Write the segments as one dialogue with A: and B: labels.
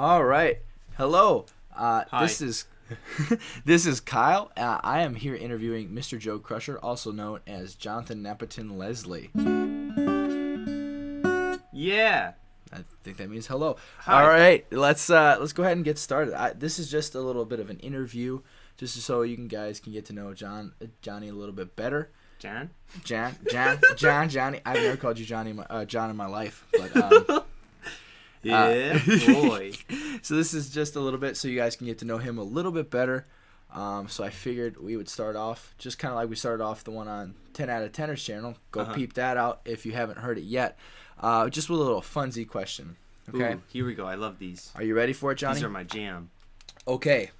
A: All right. Hello.
B: Hi.
A: This is this is Kyle. I am here interviewing Mr. Joecrusher, also known as Jonathan Nepperton Leslie.
B: Yeah.
A: I think that means hello.
B: Hi.
A: All right. Let's go ahead and get started. This is just a little bit of an interview, just so you guys can get to know Johnny a little bit better.
B: Jan?
A: Johnny. I've never called you John in my life, but
B: Yeah, boy.
A: So this is just a little bit so you guys can get to know him a little bit better. So I figured we would start off just kind of like we started off the one on 10 out of 10ers channel. Go peep that out if you haven't heard it yet. Just with a little funsy question. Okay.
B: Ooh, here we go. I love these.
A: Are you ready for it, Johnny?
B: These are my jam.
A: Okay.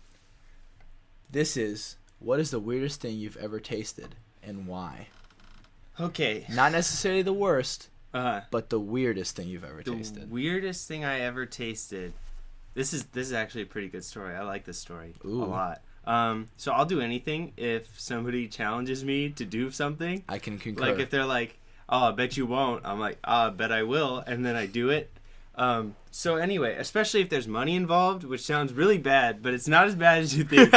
A: What is the weirdest thing you've ever tasted and why?
B: Okay.
A: Not necessarily the worst,
B: Uh,
A: but the weirdest thing you've ever
B: the
A: tasted.
B: weirdest thing I ever tasted. This is actually a pretty good story. I like this story a lot. So I'll do anything if somebody challenges me to do something.
A: I can concur.
B: Like if they're like, "Oh, I bet you won't." I'm like, "Ah, I bet I will," and then I do it. So anyway, especially if there's money involved, which sounds really bad, but it's not as bad as you think.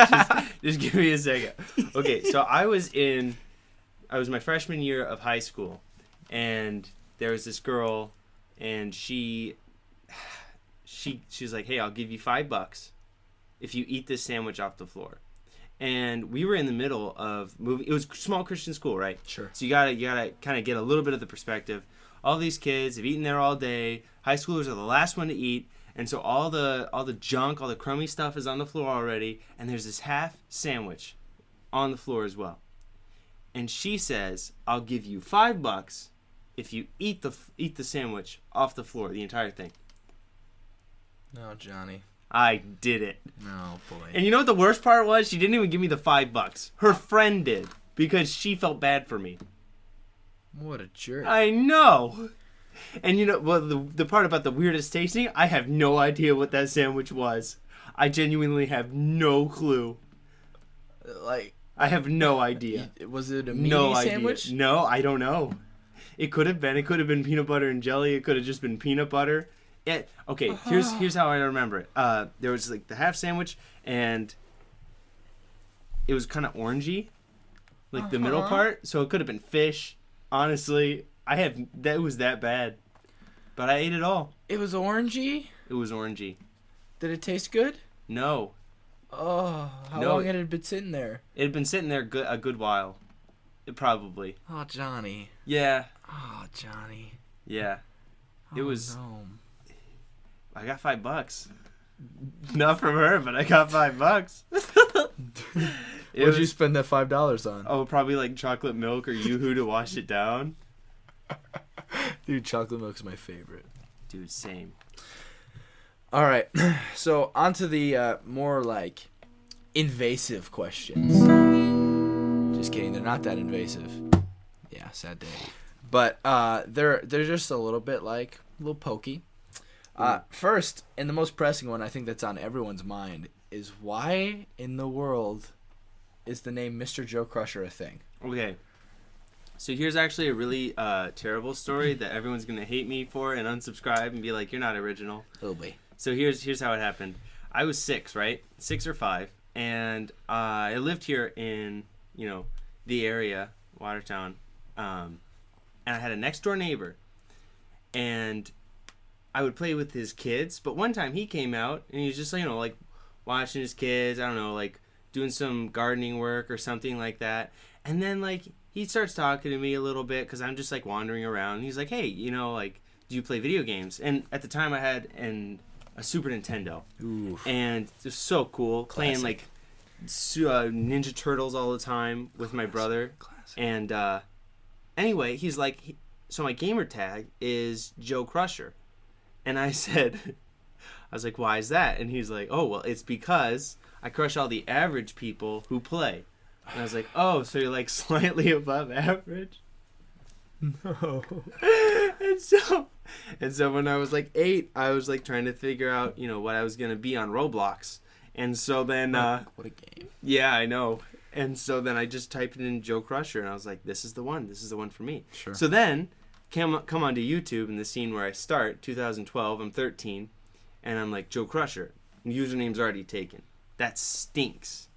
B: just give me a second. Okay, so I was my freshman year of high school, and there was this girl, and she's like, "Hey, I'll give you $5 if you eat this sandwich off the floor." And we were in the middle of moving. It was small Christian school, right?
A: Sure.
B: So you gotta kind of get a little bit of the perspective. All these kids have eaten there all day. High schoolers are the last one to eat, and so all the junk, all the crummy stuff is on the floor already. And there's this half sandwich on the floor as well. And she says, "I'll give you $5 if you eat the sandwich off the floor, the entire thing."
A: No, Johnny.
B: I did it.
A: Oh, boy.
B: And you know what the worst part was? She didn't even give me the $5. Her friend did, because she felt bad for me.
A: What a jerk.
B: I know. And you know, well, the part about the weirdest tasting, I have no idea what that sandwich was. I genuinely have no clue.
A: Like,
B: I have no idea.
A: was it a meaty
B: No
A: sandwich?
B: idea. No, I don't know. It could have been. It could have been peanut butter and jelly. It could have just been peanut butter. Okay, here's how I remember it. There was like the half sandwich, and it was kind of orangey, like the middle part. So it could have been fish. Honestly, that was that bad, but I ate it all.
A: It was orangey?
B: It was orangey.
A: Did it taste good?
B: No,
A: Oh, how
B: No.
A: long had it been sitting there?
B: it had been sitting there a good while. Probably.
A: Oh, Johnny.
B: Yeah,
A: Oh, Johnny.
B: yeah.
A: Oh,
B: It was.
A: No.
B: I got $5. Not from her, but I got $5.
A: What did you spend that $5 on?
B: Oh, probably like chocolate milk or Yoo-hoo to wash it down.
A: Dude, chocolate milk's my favorite.
B: Dude, same.
A: All right, so on to the more like invasive questions. Just kidding, they're not that invasive. Yeah, sad day. But they're just a little bit like a little pokey. First, and the most pressing one, I think that's on everyone's mind, is why in the world is the name Mr. Joecrusher a thing?
B: Okay. So here's actually a really terrible story that everyone's going to hate me for and unsubscribe and be like, "You're not original."
A: It'll be.
B: So here's how it happened. I was 6, right? 6 or 5. And I lived here in, the area, Watertown. And I had a next door neighbor. And I would play with his kids. But one time he came out and he was just, like watching his kids. I don't know, like doing some gardening work or something like that. And then, like, he starts talking to me a little bit because I'm just, like, wandering around. And he's like, "Hey, do you play video games?" And at the time I had a Super Nintendo.
A: Ooh.
B: And it was so cool. Playing,
A: Classic.
B: like, Ninja Turtles all the time with my brother.
A: Classic.
B: And anyway, he's like, so my gamer tag is Joecrusher. And I was like, "Why is that?" And he's like, "Oh, well, it's because I crush all the average people who play." And I was like, "Oh, so you're like slightly above average?"
A: No.
B: And so when I was like 8, I was like trying to figure out, what I was going to be on Roblox. And so then
A: What a game.
B: yeah, I know. And so then I just typed it in Joecrusher and I was like, this is the one for me.
A: Sure.
B: So then come onto YouTube in the scene where I start, 2012, I'm 13, and I'm like, Joecrusher. Username's already taken. That stinks.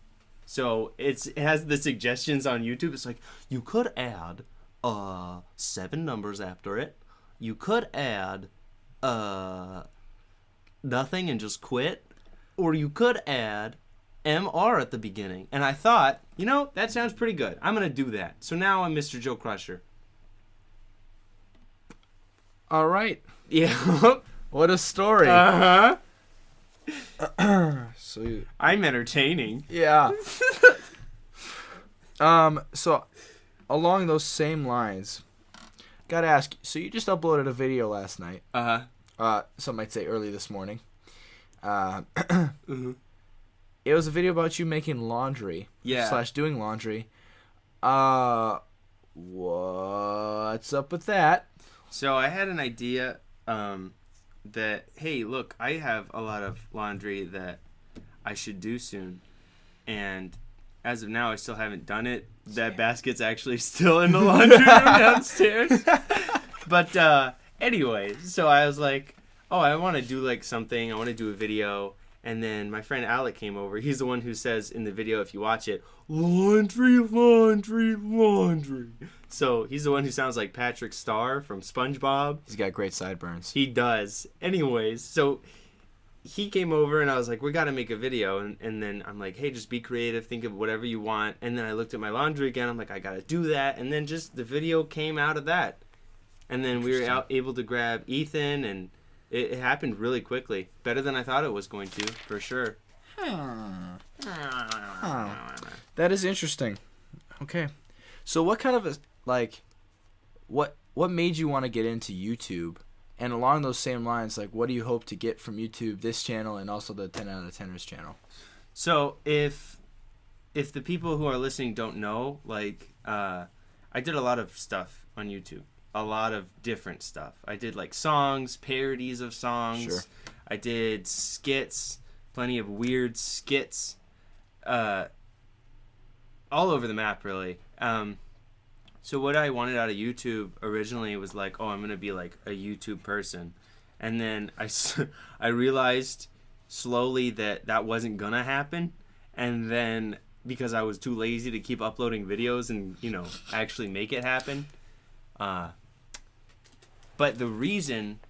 B: So it has the suggestions on YouTube. It's like, you could add 7 numbers after it. You could add nothing and just quit. Or you could add MR at the beginning. And I thought, that sounds pretty good. I'm going to do that. So now I'm Mr. Joecrusher.
A: All right.
B: Yeah.
A: What a story.
B: Uh-huh.
A: So
B: I'm entertaining.
A: yeah. So along those same lines, gotta ask. So you just uploaded a video last night. Some might say early this morning.
B: Mm-hmm.
A: It was a video about you making laundry.
B: Yeah.
A: / doing laundry. What's up with that?
B: So I had an idea. That, hey, look, I have a lot of laundry that I should do soon. And as of now, I still haven't done it. That basket's actually still in the laundry room downstairs. But anyway, so I was like, oh, I want to do like something. I want to do a video. And then my friend Alec came over. He's the one who says in the video, if you watch it, laundry, laundry, laundry. So he's the one who sounds like Patrick Star from SpongeBob.
A: He's got great sideburns.
B: He does. Anyways, so he came over and I was like, we got to make a video. And then I'm like, hey, just be creative. Think of whatever you want. And then I looked at my laundry again. I'm like, I got to do that. And then just the video came out of that. And then we were able to grab Ethan, and it happened really quickly. Better than I thought it was going to, for sure.
A: That is interesting. Okay. So what kind of what made you want to get into YouTube? And along those same lines, like, what do you hope to get from YouTube, this channel, and also the 10 out of 10ers channel?
B: So if the people who are listening don't know, like, I did a lot of stuff on YouTube. A lot of different stuff. I did like songs, parodies of songs.
A: Sure.
B: I did skits, plenty of weird skits, all over the map, really. So what I wanted out of YouTube originally was like, oh, I'm gonna be like a YouTube person, and then I realized slowly that wasn't gonna happen, and then because I was too lazy to keep uploading videos and actually make it happen. But the reason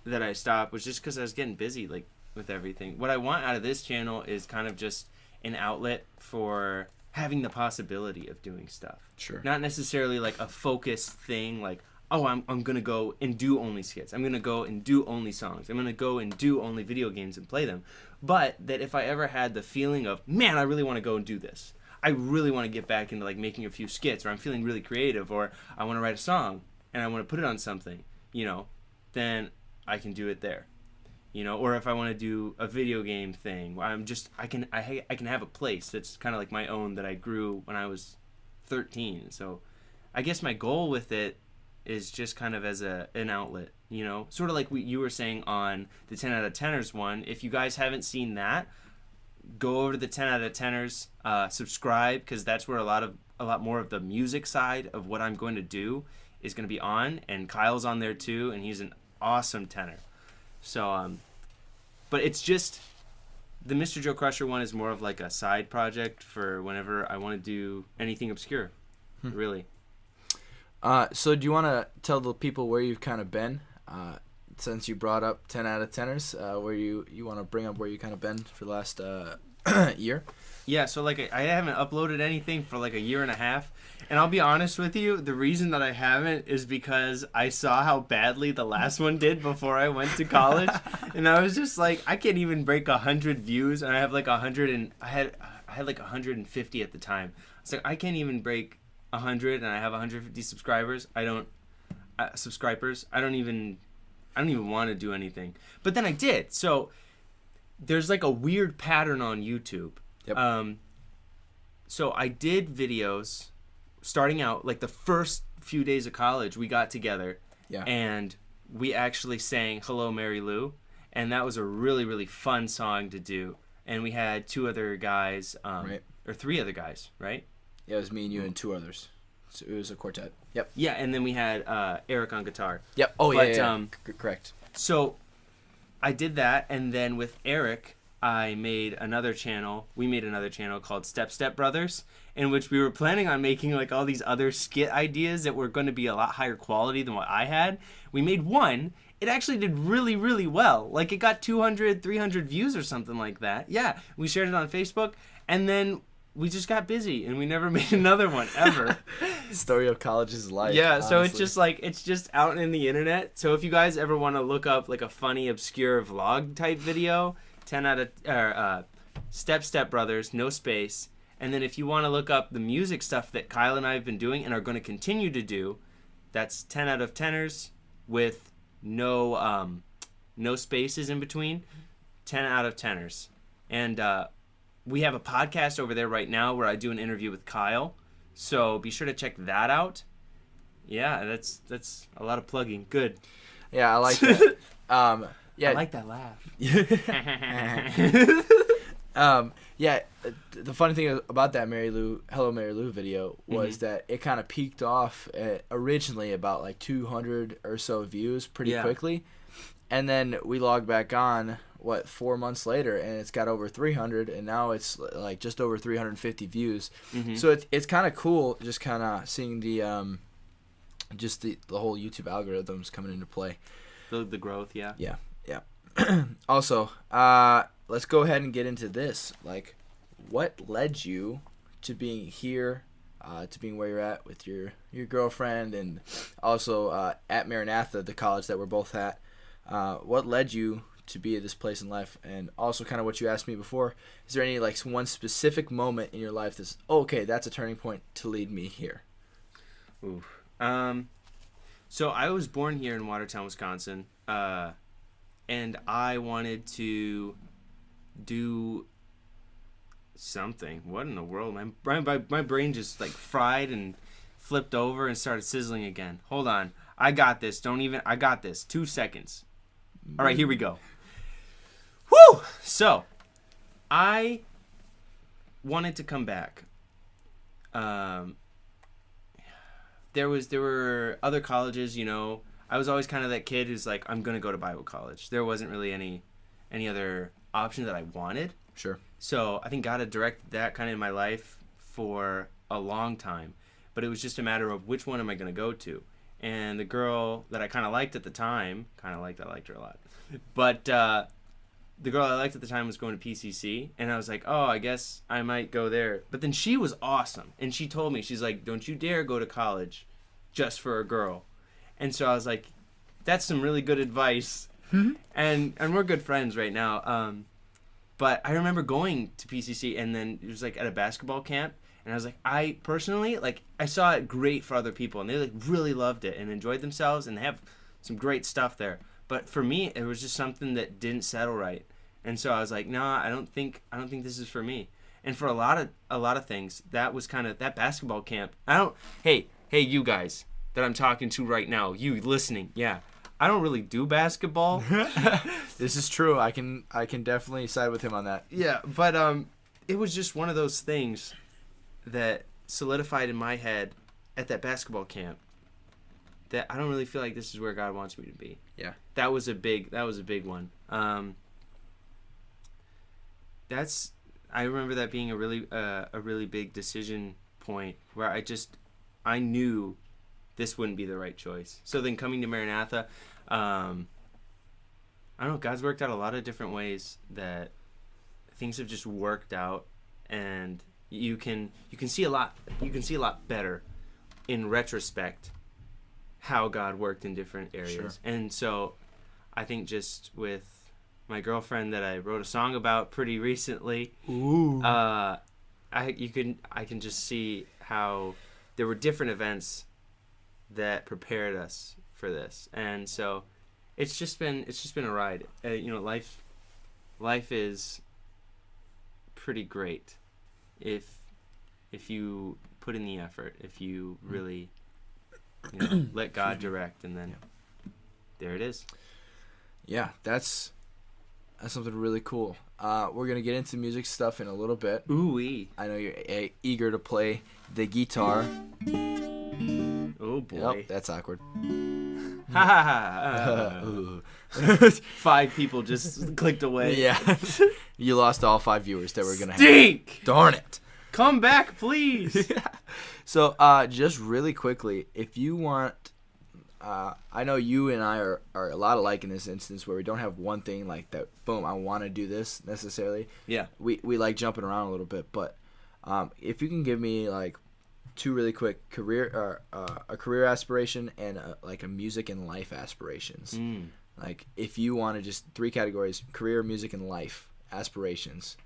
B: that I stopped was just because I was getting busy, like, with everything. What I want out of this channel is kind of just an outlet for having the possibility of doing stuff.
A: Sure.
B: Not necessarily like a focused thing, like, oh, I'm going to go and do only skits. I'm going to go and do only songs. I'm going to go and do only video games and play them. But that if I ever had the feeling of, man, I really want to go and do this. I really want to get back into, like, making a few skits, or I'm feeling really creative, or I want to write a song and I want to put it on something, then I can do it there. Or if I want to do a video game thing, I can have a place that's kind of like my own that I grew when I was 13. So I guess my goal with it is just kind of as an outlet, sort of like what you were saying on the 10 out of 10ers one. If you guys haven't seen that, go over to the 10 out of 10ers, subscribe, because that's where a lot more of the music side of what I'm going to do is going to be on, and Kyle's on there too, and he's an awesome tenor. So, but it's just, the Mr. Joecrusher one is more of like a side project for whenever I want to do anything obscure, really.
A: So do you want to tell the people where you've kind of been, since you brought up 10 out of 10ers, where you want to bring up where you kind of been for the last year?
B: Yeah, so like I haven't uploaded anything for like a year and a half. And I'll be honest with you, the reason that I haven't is because I saw how badly the last one did before I went to college. And I was just like, I can't even break 100 views, and I have like 100, and I had like 150 at the time. It's like, I can't even break 100, and I have 150 subscribers. I don't even want to do anything. But then I did. So there's like a weird pattern on YouTube.
A: Yep.
B: So I did videos starting out, like the first few days of college, we got together, and we actually sang Hello, Mary Lou, and that was a really, really fun song to do. And we had 2 other guys,
A: right.
B: Or 3 other guys, right?
A: Yeah, it was me and you and 2 others. So it was a quartet. Yep.
B: Yeah, and then we had Eric on guitar.
A: Yep. Oh,
B: but,
A: yeah. Correct.
B: So I did that, and then with Eric, I made another channel. We made another channel called Step Brothers, in which we were planning on making like all these other skit ideas that were going to be a lot higher quality than what I had. We made one. It actually did really, really well. Like it got 200, 300 views or something like that. Yeah, we shared it on Facebook, and then we just got busy, and we never made another one ever.
A: Story of college's life.
B: Yeah, so
A: honestly.
B: it's just like it's just out in the internet. So if you guys ever want to look up like a funny, obscure vlog type video, 10 out of Step Brothers, no space. And then if you want to look up the music stuff that Kyle and I have been doing and are going to continue to do, that's 10 out of 10ers with no spaces in between. 10 out of 10ers. And we have a podcast over there right now where I do an interview with Kyle. So be sure to check that out. Yeah, that's a lot of plugging. Good.
A: Yeah, I like that. Yeah.
B: I like that laugh.
A: Yeah, the funny thing about that Hello Mary Lou video was that it kind of peaked off at originally about like 200 or so views pretty quickly. And then we logged back on, 4 months later, and it's got over 300, and now it's like just over 350 views. So it's kind of cool just kind of seeing the just the whole YouTube algorithms coming into play.
B: The growth, yeah.
A: Yeah. Also, let's go ahead and get into this. Like, what led you to being here, to being where you're at with your girlfriend, and also at Maranatha, the college that we're both at? What led you to be at this place in life? And also kind of what you asked me before, is there any like one specific moment in your life that's, okay, that's a turning point to lead me here?
B: Ooh. So I was born here in Watertown, Wisconsin, and I wanted to do something. What in the world? My brain just like fried and flipped over and started sizzling again. Hold on. I got this. I got this. 2 seconds. All right, here we go. Woo! So, I wanted to come back. There were other colleges, you know. I was always kind of that kid who's like, I'm going to go to Bible college. There wasn't really any other option that I wanted.
A: Sure.
B: So, I think God had directed that kind of in my life for a long time. But it was just a matter of which one am I going to go to. And the girl that I kind of liked at the time, I liked her a lot. But the girl I liked at the time was going to PCC. And I was like, oh, I guess I might go there. But then she was awesome. And she told me, she's like, don't you dare go to college just for a girl. And so I was like, that's some really good advice. And we're good friends right now. But I remember going to PCC, and then it was like at a basketball camp. And I was like, I personally, I saw it great for other people, and they really loved it and enjoyed themselves, and they have some great stuff there. But for me, it was just something that didn't settle right. And so I was like, nah, I don't think this is for me. And for a lot of things, that was kind of that basketball camp. Hey, you guys that I'm talking to right now, you listening, yeah. I don't really do basketball.
A: This is true. I can definitely side with him on that.
B: Yeah, but it was just one of those things that solidified in my head at that basketball camp that I don't really feel like this is where God wants me to be.
A: Yeah.
B: That was a big one. I remember that being a really big decision point where I knew this wouldn't be the right choice. So then coming to Maranatha, I don't know, God's worked out a lot of different ways that things have just worked out, and you can see a lot better in retrospect how God worked in different areas.
A: Sure.
B: And so I think just with my girlfriend that I wrote a song about pretty recently, I can just see how there were different events that prepared us for this. And so it's just been a ride. Life is pretty great if you put in the effort, if you really let God direct, and then there it is.
A: Yeah, that's something really cool. We're gonna get into music stuff in a little bit.
B: Ooh-wee.
A: I know you're eager to play the guitar.
B: Oh boy.
A: Yep, that's awkward.
B: Ha ha ha. 5 people just clicked away.
A: Yeah. You lost all 5 viewers that were going to
B: Stink!
A: Darn it.
B: Come back, please.
A: So, just really quickly, if you want, I know you and I are a lot alike in this instance where we don't have one thing like that, boom, I want to do this necessarily.
B: Yeah.
A: We like jumping around a little bit, but if you can give me like 2 really quick a career aspiration and a music and life aspirations. Like if you want to just 3 categories, career, music, and life aspirations,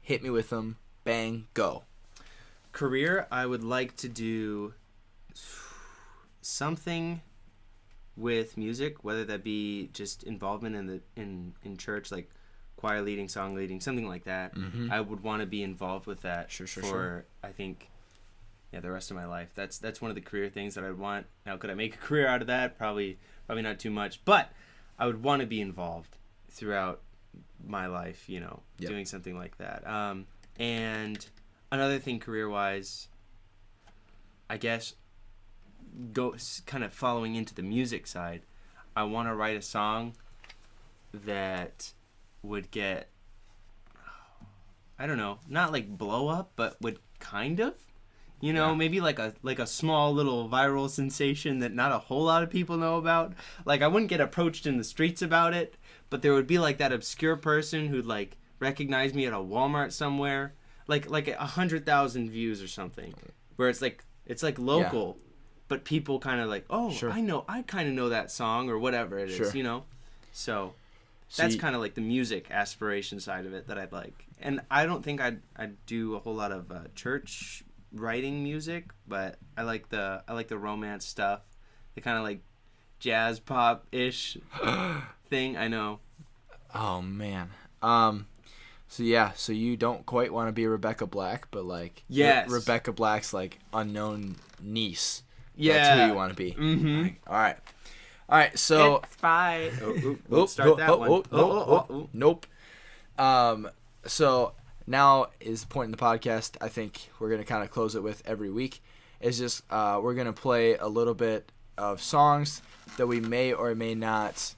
A: hit me with them. Bang, go.
B: Career, I would like to do something with music, whether that be just involvement in church, like choir leading, song leading, something like that.
A: Mm-hmm.
B: I would want to be involved with that
A: Sure.
B: I think, the rest of my life. That's one of the career things that I'd want. Now, could I make a career out of that? Probably not too much, but I would want to be involved throughout my life, doing something like that. And another thing career-wise, I guess, kind of following into the music side, I want to write a song that would get, I don't know, not like blow up, but would kind of, maybe like a small little viral sensation that not a whole lot of people know about. Like I wouldn't get approached in the streets about it, but there would be like that obscure person who'd like recognize me at a Walmart somewhere, like 100,000 views or something, where it's like local, but people kind of like, oh, sure. I kind of know that song or whatever it is, So that's kind of like the music aspiration side of it that I'd like. And I don't think I'd do a whole lot of church writing music, but I like the romance stuff, the kind of like jazz pop ish thing. I know.
A: Oh man. So you don't quite want to be Rebecca Black, but like
B: yes,
A: Rebecca Black's like unknown niece.
B: Yeah,
A: that's who you want to be.
B: Mm-hmm.
A: Like, all right. So
B: it's fine. Let's start that one.
A: Nope. So now is the point in the podcast I think we're going to kind of close it with every week. Is just we're going to play a little bit of songs that we may or may not.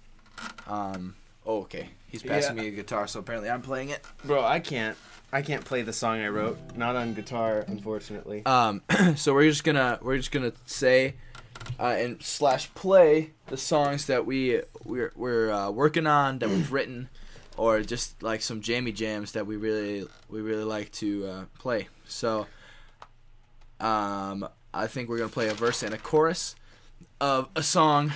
A: Okay. He's passing me a guitar, so apparently I'm playing it.
B: Bro, I can't play the song I wrote. Not on guitar, unfortunately.
A: So we're just gonna say and / play the songs that we're working on, that we've written, or just like some jammy jams that we really like to play. So I think we're gonna play a verse and a chorus of a song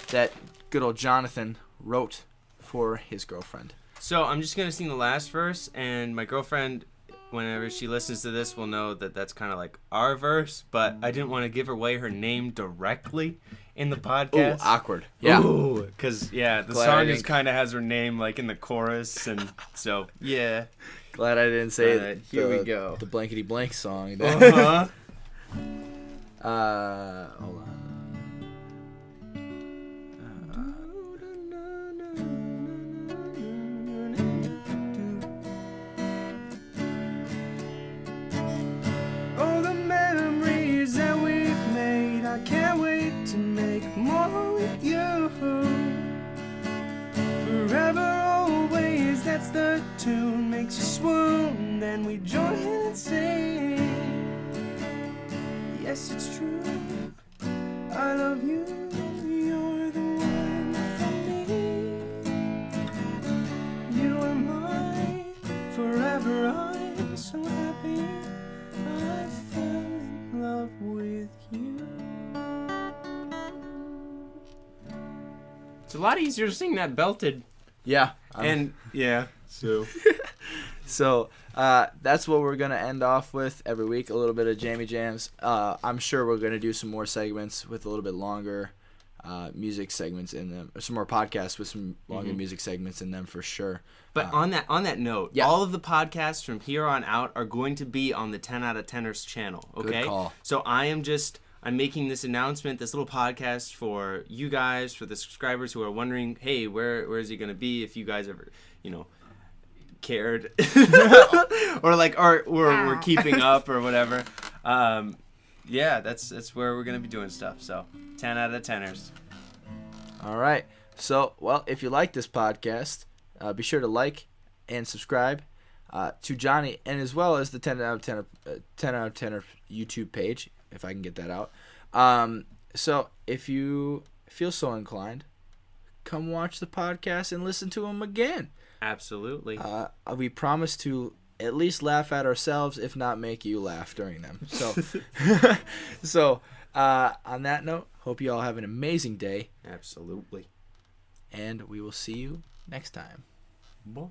A: that good old Jonathan wrote for his girlfriend.
B: So I'm just gonna sing the last verse, and my girlfriend, whenever she listens to this, will know that that's kind of like our verse. But I didn't want to give away her name directly in the podcast.
A: Ooh, awkward. Yeah.
B: Ooh, because the song just kind of has her name like in the chorus, and so yeah.
A: Glad I didn't say
B: here we go.
A: The blankety blank song.
B: Uh-huh.
A: Hold on.
B: Forever, always, that's the tune. Makes you swoon, then we join and sing. Yes, it's true, I love you, you're the one for me. You are mine, forever, I'm so happy I fell in love with you. It's a lot easier to sing that belted.
A: Yeah. So that's what we're going to end off with every week, a little bit of jammy jams. I'm sure we're going to do some more segments with a little bit longer music segments in them, or some more podcasts with some longer music segments in them for sure.
B: But on that note, all of the podcasts from here on out are going to be on the 10 out of 10ers channel, okay?
A: Good call.
B: So I'm making this announcement, this little podcast for you guys, for the subscribers who are wondering, hey, where is he going to be if you guys ever, cared or we're keeping up or whatever. That's where we're going to be doing stuff. So 10 out of 10ers.
A: All right. So, well, if you like this podcast, be sure to like and subscribe to Johnny, and as well as the 10 out of 10 YouTube page, if I can get that out. So, if you feel so inclined, come watch the podcast and listen to them again.
B: Absolutely.
A: We promise to at least laugh at ourselves, if not make you laugh during them. So, on that note, hope you all have an amazing day.
B: Absolutely.
A: And we will see you next time.
B: Bye.